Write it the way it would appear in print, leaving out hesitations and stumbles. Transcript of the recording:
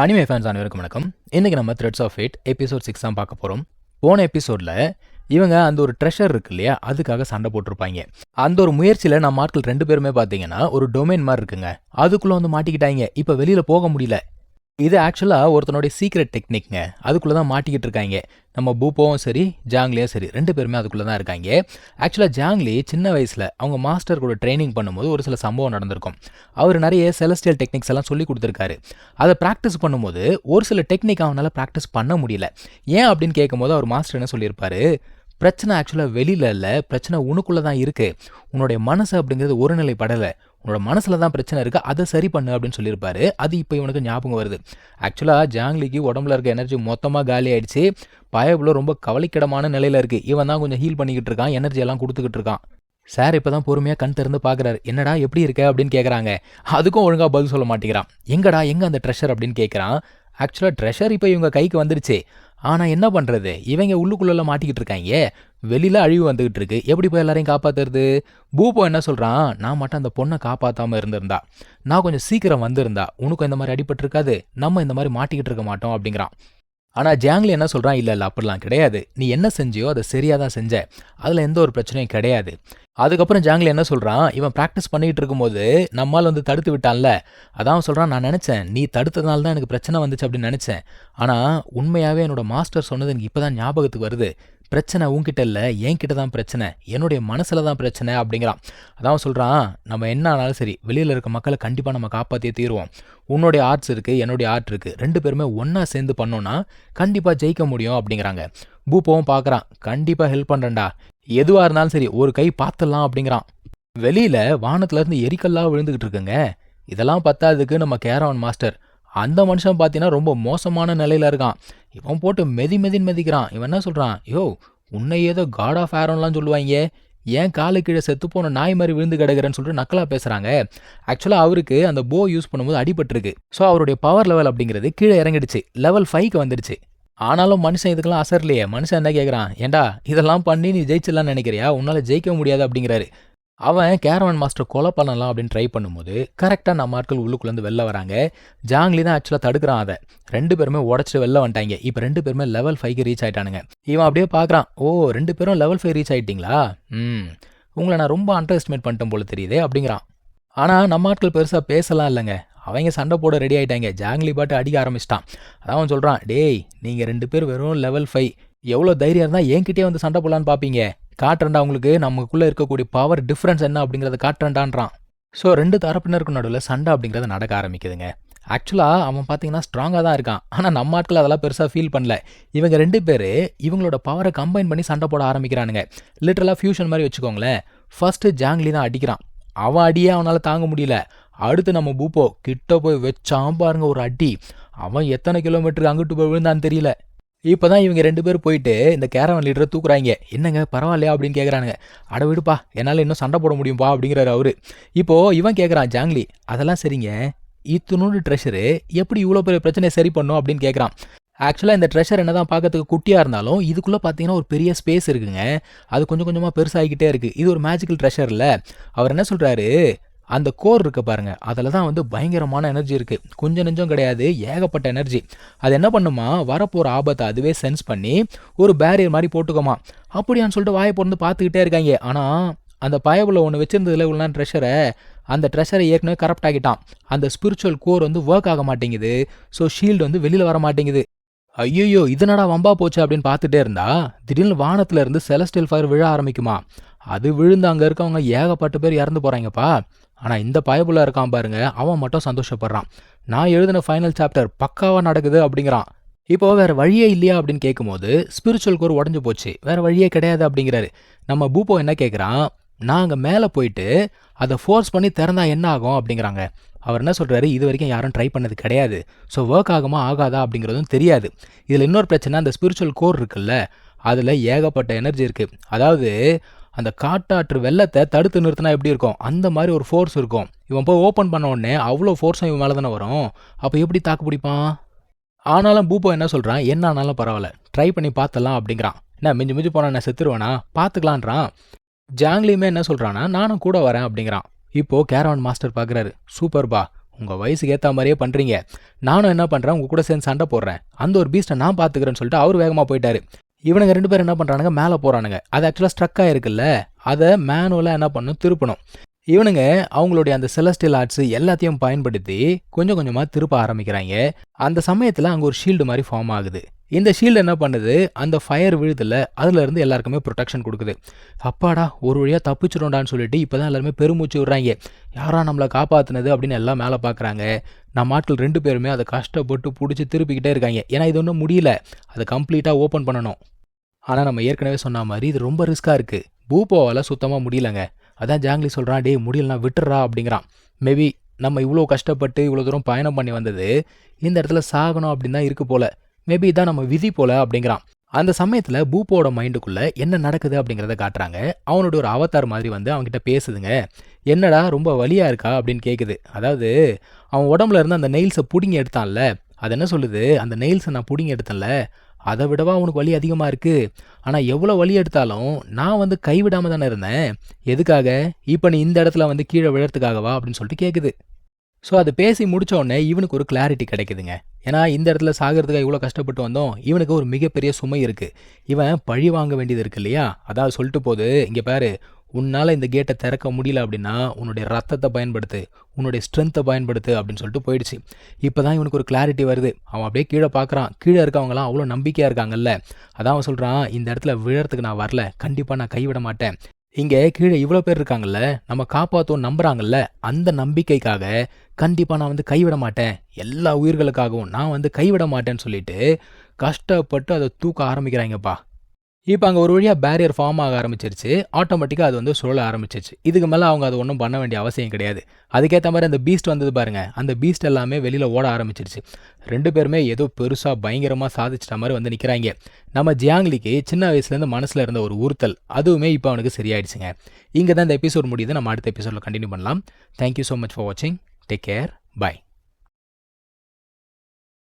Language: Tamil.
அனிமே ஃபேன்ஸ் அனைவருக்கும் வணக்கம். இன்றைக்கி நம்ம த்ரெட்ஸ் ஆஃப் ஃபேட் எபிசோட் 6 தான் பார்க்க போகிறோம். போன எபிசோடில் இவங்க அந்த ஒரு ட்ரெஷர் இருக்கு இல்லையா, அதுக்காக சண்டை போட்டிருப்பாங்க. அந்த ஒரு முயற்சியில் நம்ம ஆட்கள் 2 பேருமே பார்த்தீங்கன்னா ஒரு டொமைன் மாதிரி இருக்குங்க, அதுக்குள்ளே வந்து மாட்டிக்கிட்டாங்க. இப்போ வெளியில் போக முடியல. இது ஆக்சுவலாக ஒருத்தனுடைய சீக்ரெட் டெக்னிக்ங்க. அதுக்குள்ளே தான் மாட்டிக்கிட்டு இருக்காங்க. நம்ம பூப்போவும் சரி ஜாங்லியும் சரி 2 பேருமே அதுக்குள்ளே தான் இருக்காங்க. ஆக்சுவலாக ஜாங்லி சின்ன வயசில் அவங்க மாஸ்டர் கூட ட்ரைனிங் பண்ணும்போது ஒரு சில சம்பவம் நடந்திருக்கும். அவர் நிறைய செலஸ்டியல் டெக்னிக்ஸ் எல்லாம் சொல்லி கொடுத்துருக்காரு. அதை ப்ராக்டிஸ் பண்ணும்போது ஒரு சில டெக்னிக் அவனால் ப்ராக்டிஸ் பண்ண முடியல. ஏன் அப்படின்னு கேட்கும்போது அவர் மாஸ்டர் என்ன சொல்லியிருப்பாரு, பிரச்சனை ஆக்சுவலாக வெளியில் இல்லை, பிரச்சனை உனக்குள்ளே தான் இருக்குது. உன்னுடைய மனசு அப்படிங்கிறது ஒரு நிலைப்படலை, உன்னோட மனசில் தான் பிரச்சனை இருக்குது, அதை சரி பண்ணு அப்படின்னு சொல்லியிருப்பாரு. அது இப்போ இவனுக்கு ஞாபகம் வருது. ஆக்சுவலாக ஜாங்லிக்கு உடம்புல இருக்க எனர்ஜி மொத்தமாக காலி ஆயிடுச்சு. பயபுல ரொம்ப கவலைக்கிடமான நிலையில் இருக்குது. இவன் தான் கொஞ்சம் ஹீல் பண்ணிக்கிட்டு இருக்கான், எனர்ஜி எல்லாம் கொடுத்துக்கிட்டு இருக்கான். சார் இப்போ தான் பொறுமையாக கண் திறந்து பார்க்குறாரு. என்னடா எப்படி இருக்க அப்படின்னு கேட்குறாங்க. அதுக்கும் ஒழுங்காக பதில் சொல்ல மாட்டேங்கிறான். எங்கே அந்த ட்ரெஷர் அப்படின்னு கேட்குறான். ஆக்சுவலாக ட்ரெஷர் இப்போ இவங்க கைக்கு வந்துடுச்சு. ஆனால் என்ன பண்ணுறது, இவங்க உள்ளுக்குள்ளே மாட்டிக்கிட்டு இருக்காங்க. வெளியில் அழிவு வந்துக்கிட்டு இருக்கு. எப்படி போய் எல்லாரையும் காப்பாற்றுறது? பூப்போ என்ன சொல்கிறான், நான் மட்டும் அந்த பொண்ணை காப்பாற்றாமல் இருந்திருந்தா, நான் கொஞ்சம் சீக்கிரம் வந்திருந்தா உனக்கும் இந்த மாதிரி அடிபட்டிருக்காது, நம்ம இந்த மாதிரி மாட்டிக்கிட்டு இருக்க மாட்டோம் அப்படிங்கிறான். ஆனால் ஜாங்லி என்ன சொல்கிறான், இல்லை அப்படிலாம் கிடையாது, நீ என்ன செஞ்சியோ அதை சரியாக தான் செஞ்ச, அதில் எந்த ஒரு பிரச்சனையும் கிடையாது. அதுக்கப்புறம் ஜாங்லி என்ன சொல்கிறான், இவன் ப்ராக்டிஸ் பண்ணிகிட்டு இருக்கும்போது நம்மால் வந்து தடுத்து விட்டான்ல, அதான் சொல்கிறான், நான் நினச்சேன் நீ தடுத்ததுனால தான் எனக்கு பிரச்சனை வந்துச்சு அப்படின்னு நினச்சேன். ஆனால் உண்மையாகவே என்னோட மாஸ்டர் சொன்னது எனக்கு இப்போ தான் ஞாபகத்துக்கு வருது. பிரச்சனை உன்கிட்ட இல்லை, என்கிட்ட தான் பிரச்சனை, என்னுடைய மனசில் தான் பிரச்சனை அப்படிங்கிறான். அதான் சொல்கிறான், நம்ம என்ன ஆனாலும் சரி வெளியில் இருக்க மக்களை கண்டிப்பாக நம்ம காப்பாற்றியே தீருவோம். உன்னுடைய ஆர்ட்ஸ் இருக்குது, என்னுடைய ஆர்ட் இருக்குது, 2 பேருமே ஒன்றா சேர்ந்து பண்ணோன்னா கண்டிப்பாக ஜெயிக்க முடியும் அப்படிங்கிறாங்க. பூப்போவும் பார்க்குறான், கண்டிப்பாக ஹெல்ப் பண்ணுறேன்டா, எதுவாக இருந்தாலும் சரி ஒரு கை பார்த்துடலாம் அப்படிங்கிறான். வெளியில் வானத்துலேருந்து எரிக்கல்லாக விழுந்துக்கிட்டு இருக்குங்க. இதெல்லாம் பத்தாததுக்கு நம்ம கேரவன் மாஸ்டர், அந்த மனுஷன் பார்த்தீங்கன்னா ரொம்ப மோசமான நிலையில் இருக்கான். இவன் போட்டு மெதின்னு மெதிக்கிறான். இவன் என்ன சொல்கிறான், யோ உன்னை ஏதோ காட் ஆஃப் ஆரோன்லாம் சொல்லுவாங்க, ஏன் காலு கீழே செத்து போன நாய் மாதிரி விழுந்து கிடக்குறேன்னு சொல்லிட்டு நக்கலாக பேசுகிறாங்க. ஆக்சுவலாக அவருக்கு அந்த போ யூஸ் பண்ணும்போது அடிபட்டிருக்கு. ஸோ அவருடைய பவர் லெவல் அப்படிங்கிறது கீழே இறங்கிடுச்சு, லெவல் 5க்கு வந்துடுச்சு. ஆனாலும் மனுஷன் இதுக்கெல்லாம் அசர்லையே. மனுஷன் என்ன கேட்குறான், ஏண்டா இதெல்லாம் பண்ணி நீ ஜெயிச்சிடலான்னு நினைக்கிறியா, உன்னால் ஜெயிக்க முடியாது அப்படிங்கிறாரு. அவன் கேரவன் மாஸ்டர் கொலை பண்ணலாம் அப்படின்னு ட்ரை பண்ணும்போது கரெக்டாக நம்ம ஆட்கள் உள்ளுக்குள்ளேருந்து வெளில வராங்க. ஜாங்லி தான் ஆக்சுவலாக தடுக்கிறான். அதை 2 பேருமே உடச்சிட்டு வெளில வந்துட்டாங்க. இப்போ 2 பேருமே லெவல் 5க்கு ரீச் ஆகிட்டானுங்க. இவன் அப்படியே பார்க்குறான், ஓ 2 பேரும் லெவல் 5 ரீச் ஆகிட்டிங்களா, உங்களை நான் ரொம்ப அண்டர் எஸ்டிமேட் பண்ணிட்டேன் போல தெரியுதே அப்படிங்கிறான். ஆனால் நம்ம ஆட்கள் பெருசாக பேசலாம் இல்லைங்க, அவங்க சண்டை போட ரெடி ஆகிட்டாங்க. ஜாங்லி பாட்டு அடிக்க ஆரம்பிச்சிட்டான். அதான் அவன் சொல்கிறான், டேய் நீங்கள் 2 பேர் வெறும் லெவல் 5, எவ்வளோ தைரியம் இருந்தால் என்கிட்டே வந்து சண்டை போடலான்னு பார்ப்பீங்க, காட்டுறேன்டா உங்களுக்கு நமக்குள்ளே இருக்கக்கூடிய பவர் டிஃப்ரென்ஸ் என்ன அப்படிங்கிறத காட்டுறேன்டான்றான். ஸோ 2 தரப்பினருக்கும் நடுவில் சண்டை அப்படிங்கிறத நடக்க ஆரம்பிக்குதுங்க. ஆக்சுவலாக அவன் பார்த்தீங்கன்னா ஸ்ட்ராங்காக தான் இருக்கான். ஆனால் நம்ம ஆட்கள் அதெல்லாம் பெருசாக ஃபீல் பண்ணல. இவங்க 2 பேர் இவங்களோட பவரை கம்பைன் பண்ணி சண்டை போட ஆரம்பிக்கிறானுங்க. லிட்டரலாக ஃபியூஷன் மாதிரி வச்சுக்கோங்களேன். ஃபர்ஸ்ட்டு ஜாங்லி தான் அடிக்கிறான். அவன் அடியே அவனால் தாங்க முடியல. அடுத்து நம்ம பூப்போ கிட்ட போய் வச்சான் பாருங்க ஒரு அடி. அவன் எத்தனை கிலோமீட்டருக்கு அங்கிட்டு போய் விழுந்தான்னு தெரியல. இப்போ தான் இவங்க 2 பேர் போயிட்டு இந்த கேரவன் லீடரை தூக்குறாங்க. என்னங்க பரவாயில்லையா அப்படின்னு கேட்குறானுங்க. அட விடுப்பா, என்னால் இன்னும் சண்டை போட முடியும்பா அப்படிங்கிறாரு அவரு. இப்போது இவன் கேட்குறான் ஜாங்லி, அதெல்லாம் சரிங்க, இத்தினோடு ட்ரெஷரு எப்படி இவ்வளோ பெரிய பிரச்சனையை சரி பண்ணும் அப்படின்னு கேட்குறான். ஆக்சுவலாக இந்த ட்ரெஷர் என்ன தான் பார்க்கறதுக்கு குட்டியாக இருந்தாலும் இதுக்குள்ளே பார்த்தீங்கன்னா ஒரு பெரிய ஸ்பேஸ் இருக்குங்க. அது கொஞ்சம் கொஞ்சமாக பெருசாகிக்கிட்டே இருக்குது. இது ஒரு மேஜிக்கல் ட்ரெஷர் இல்லை. அவர் என்ன சொல்கிறாரு, அந்த கோர் இருக்குது பாருங்கள், அதில் தான் வந்து பயங்கரமான எனர்ஜி இருக்குது. கொஞ்சம் நெஞ்சம் கிடையாது, ஏகப்பட்ட எனர்ஜி. அது என்ன பண்ணுமா, வரப்போகிற ஆபத்தை அதுவே சென்ஸ் பண்ணி ஒரு பேரியர் மாதிரி போட்டுக்கோமா. அப்படியான்னு சொல்லிட்டு வாயை பொருந்து பார்த்துக்கிட்டே இருக்காங்க. ஆனால் அந்த பயபுல ஒன்று வச்சுருந்ததில் இவ்வளோ ட்ரெஷரை, அந்த ட்ரெஷரை ஏற்கனவே கரப்ட் ஆகிட்டான். அந்த ஸ்பிரிச்சுவல் கோர் வந்து ஒர்க் ஆக மாட்டேங்குது. ஸோ ஷீல்டு வந்து வெளியில் வர மாட்டேங்குது. ஐயோ இதனடா வம்பா போச்சு அப்படின்னு பார்த்துட்டே இருந்தா திடீர்னு வானத்துல இருந்து செலஸ்டியல் ஃபயர் விழ ஆரம்பிக்குமா. அது விழுந்து அங்கே இருக்கவங்க ஏகப்பட்ட பேர் இறந்து போகிறாங்கப்பா. ஆனால் இந்த பயபுள்ள இருக்கான் பாருங்க, அவன் மட்டும் சந்தோஷப்படுறான். நான் எழுதின ஃபைனல் சாப்டர் பக்காவாக நடக்குது அப்படிங்கிறான். இப்போது வேறு வழியே இல்லையா அப்படின்னு கேட்கும்போது ஸ்பிரிச்சுவல் கோர் உடஞ்சி போச்சு, வேறு வழியே கிடையாது அப்படிங்கிறாரு. நம்ம பூப்போ என்ன கேட்குறான், நான் அங்கே மேலே போயிட்டு அதை ஃபோர்ஸ் பண்ணி திறந்தா என்ன ஆகும் அப்படிங்கிறாங்க. அவர் என்ன சொல்கிறாரு, இது வரைக்கும் யாரும் ட்ரை பண்ணது கிடையாது. ஸோ ஒர்க் ஆகுமா ஆகாதா அப்படிங்கிறதும் தெரியாது. இதில் இன்னொரு பிரச்சனை, அந்த ஸ்பிரிச்சுவல் கோர் இருக்குல்ல, அதில் ஏகப்பட்ட எனர்ஜி இருக்குது. அதாவது அந்த காட்டாற்று வெள்ளத்தை தடுத்து நிறுத்தினா எப்படி இருக்கும், அந்த மாதிரி ஒரு ஃபோர்ஸ் இருக்கும். இவன் போய் ஓப்பன் பண்ண உடனே அவ்வளோ ஃபோர்ஸும் இவன் மேலே தானே வரும். அப்போ எப்படி தாக்கு பிடிப்பான்? ஆனாலும் பூப்போ என்ன சொல்கிறான், என்ன ஆனாலும் பரவாயில்ல ட்ரை பண்ணி பார்த்துடலாம் அப்படிங்கிறான். என்ன மிஞ்சி மிஞ்சி போனால் நான் செத்துருவேனா, பார்த்துக்கலான்றான். ஜாங்லியுமே என்ன சொல்கிறான்னா, நானும் கூட வரேன் அப்படிங்கிறான். இப்போது கேரவன் மாஸ்டர் பார்க்குறாரு, சூப்பர்பா உங்கள் வயசுக்கு ஏற்ற மாதிரியே பண்ணுறீங்க. நானும் என்ன பண்ணுறேன், உங்கள் கூட சேர்ந்து சண்டை போடுறேன். அந்த ஒரு பீஸ்ட்டை நான் பார்த்துக்கிறேன்னு சொல்லிட்டு அவர் வேகமாக போயிட்டாரு. இவனுங்க 2 பேரும் என்ன பண்ணுறானுங்க, மேலே போகிறானுங்க. அது ஆக்சுவலாக ஸ்ட்ரக் ஆகிருக்குல்ல, அதை மேனுவலாக என்ன பண்ணணும், திருப்பணும். இவனுங்க அவங்களுடைய அந்த செலஸ்டியல் ஆர்ட்ஸ் எல்லாத்தையும் பயன்படுத்தி கொஞ்சம் கொஞ்சமாக திருப்ப ஆரம்பிக்கிறாங்க. அந்த சமயத்தில் அங்கே ஒரு ஷீல்டு மாதிரி ஃபார்ம் ஆகுது. இந்த ஷீல்டு என்ன பண்ணுது, அந்த ஃபயர் விழுதில்ல, அதுலேருந்து எல்லாருக்குமே ப்ரொடெக்ஷன் கொடுக்குது. அப்பாடா ஒரு வழியாக தப்பிச்சிடும்டான்னு சொல்லிட்டு இப்போ தான் எல்லாருமே பெருமூச்சு விடுறாங்க. யாரா நம்மளை காப்பாற்றுனது அப்படின்னு எல்லாம் மேலே பார்க்குறாங்க. நம்ம ஆட்கள் 2 பேருமே அதை கஷ்டப்பட்டு பிடிச்சி திருப்பிக்கிட்டே இருக்காங்க. ஏன்னா இது ஒன்றும் முடியல, அதை கம்ப்ளீட்டாக ஓப்பன் பண்ணணும். ஆனால் நம்ம ஏற்கனவே சொன்ன மாதிரி இது ரொம்ப ரிஸ்க்காக இருக்குது. பூப்போவால் சுத்தமாக முடியலங்க. அதான் ஜாங்லி சொல்கிறான், டே முடியலனா விட்டுறா அப்படிங்கிறான். மேபி நம்ம இவ்வளோ கஷ்டப்பட்டு இவ்வளோ தூரம் பயணம் பண்ணி வந்தது இந்த இடத்துல சாகணும் அப்படின்னு தான் இருக்கு போல. மேபி இதான் நம்ம விதி போல அப்படிங்கிறான். அந்த சமயத்தில் பூப்போட மைண்டுக்குள்ளே என்ன நடக்குது அப்படிங்கிறத காட்டுறாங்க. அவனுடைய ஒரு அவதார் மாதிரி வந்து அவன்கிட்ட பேசுதுங்க. என்னடா ரொம்ப வலியாக இருக்கா அப்படின்னு கேட்குது. அதாவது அவன் உடம்புல இருந்து அந்த நெயில்ஸை பிடுங்கி எடுத்தான்ல, அது என்ன சொல்லுது, அந்த நெயில்ஸை நான் பிடுங்கி எடுத்தேன்ல, அதை விடவா அவனுக்கு வலி அதிகமாக இருக்குது. ஆனால் எவ்வளோ வலி எடுத்தாலும் நான் வந்து கைவிடாமல் தானே இருந்தேன். எதுக்காக, இப்போ நீ இந்த இடத்துல வந்து கீழே விழறதுக்காகவா அப்படின்னு சொல்லிட்டு கேட்குது. ஸோ அதை பேசி முடிச்ச உடனே இவனுக்கு ஒரு கிளாரிட்டி கிடைக்குதுங்க. ஏன்னா இந்த இடத்துல சாகிறதுக்காக இவ்வளோ கஷ்டப்பட்டு வந்தோம், இவனுக்கு ஒரு மிகப்பெரிய சுமை இருக்குது. இவன் பழி வாங்க வேண்டியது இருக்கு இல்லையா. அதாவது சொல்லிட்டு போது, இங்கே பாரு, உன்னால் இந்த கேட்டை திறக்க முடியல அப்படின்னா உன்னுடைய ரத்தத்தை பயன்படுத்து, உன்னுடைய ஸ்ட்ரென்த்தை பயன்படுத்து அப்படின்னு சொல்லிட்டு போயிடுச்சு. இப்போ தான் இவனுக்கு ஒரு கிளாரிட்டி வருது. அவன் அப்படியே கீழே பார்க்குறான். கீழே இருக்கவங்களாம் அவ்வளோ நம்பிக்கையாக இருக்காங்கல்ல. அதான் அவன் சொல்கிறான், இந்த இடத்துல விழறதுக்கு நான் வரல, கண்டிப்பாக நான் கைவிட மாட்டேன். இங்கே கீழே இவ்வளோ பேர் இருக்காங்கல்ல, நம்ம காப்பாற்றோன்னு நம்புகிறாங்கல்ல, அந்த நம்பிக்கைக்காக கண்டிப்பாக நான் வந்து கைவிட மாட்டேன், எல்லா உயிர்களுக்காகவும் நான் வந்து கைவிட மாட்டேன்னு சொல்லிட்டு கஷ்டப்பட்டு அதை தூக்க ஆரம்பிக்கிறாங்கப்பா. இப்போ அங்கே ஒரு வழியாக பேரியர் ஃபார்ம் ஆக ஆரம்பிச்சிருச்சு. ஆட்டோமேட்டிக்காக அது வந்து சுழல ஆரம்பிச்சிருச்சு. இதுக்கு மேலே அவங்க அதை ஒன்றும் பண்ண வேண்டிய அவசியம் கிடையாது. அதுக்கேற்ற மாதிரி அந்த பீஸ்ட் வந்தது பாருங்க, அந்த பீஸ்ட் எல்லாமே வெளியில் ஓட ஆரம்பிச்சிருச்சு. 2 பேருமே ஏதோ பெருசாக பயங்கரமாக சாதிச்சிட்ட மாதிரி வந்து நிற்கிறாங்க. நம்ம ஜியாங்லிக்கு சின்ன வயசுலேருந்து மனசில் இருந்த ஒரு உறுத்தல், அதுவுமே இப்போ அவனுக்கு சரியாயிடுச்சுங்க. இங்கே தான் இந்த எபிசோட் முடியுது. நம்ம அடுத்த எபிசோடில் கண்டினியூ பண்ணலாம். தேங்க்யூ ஸோ மச் ஃபார் வாட்சிங். Take care. பை.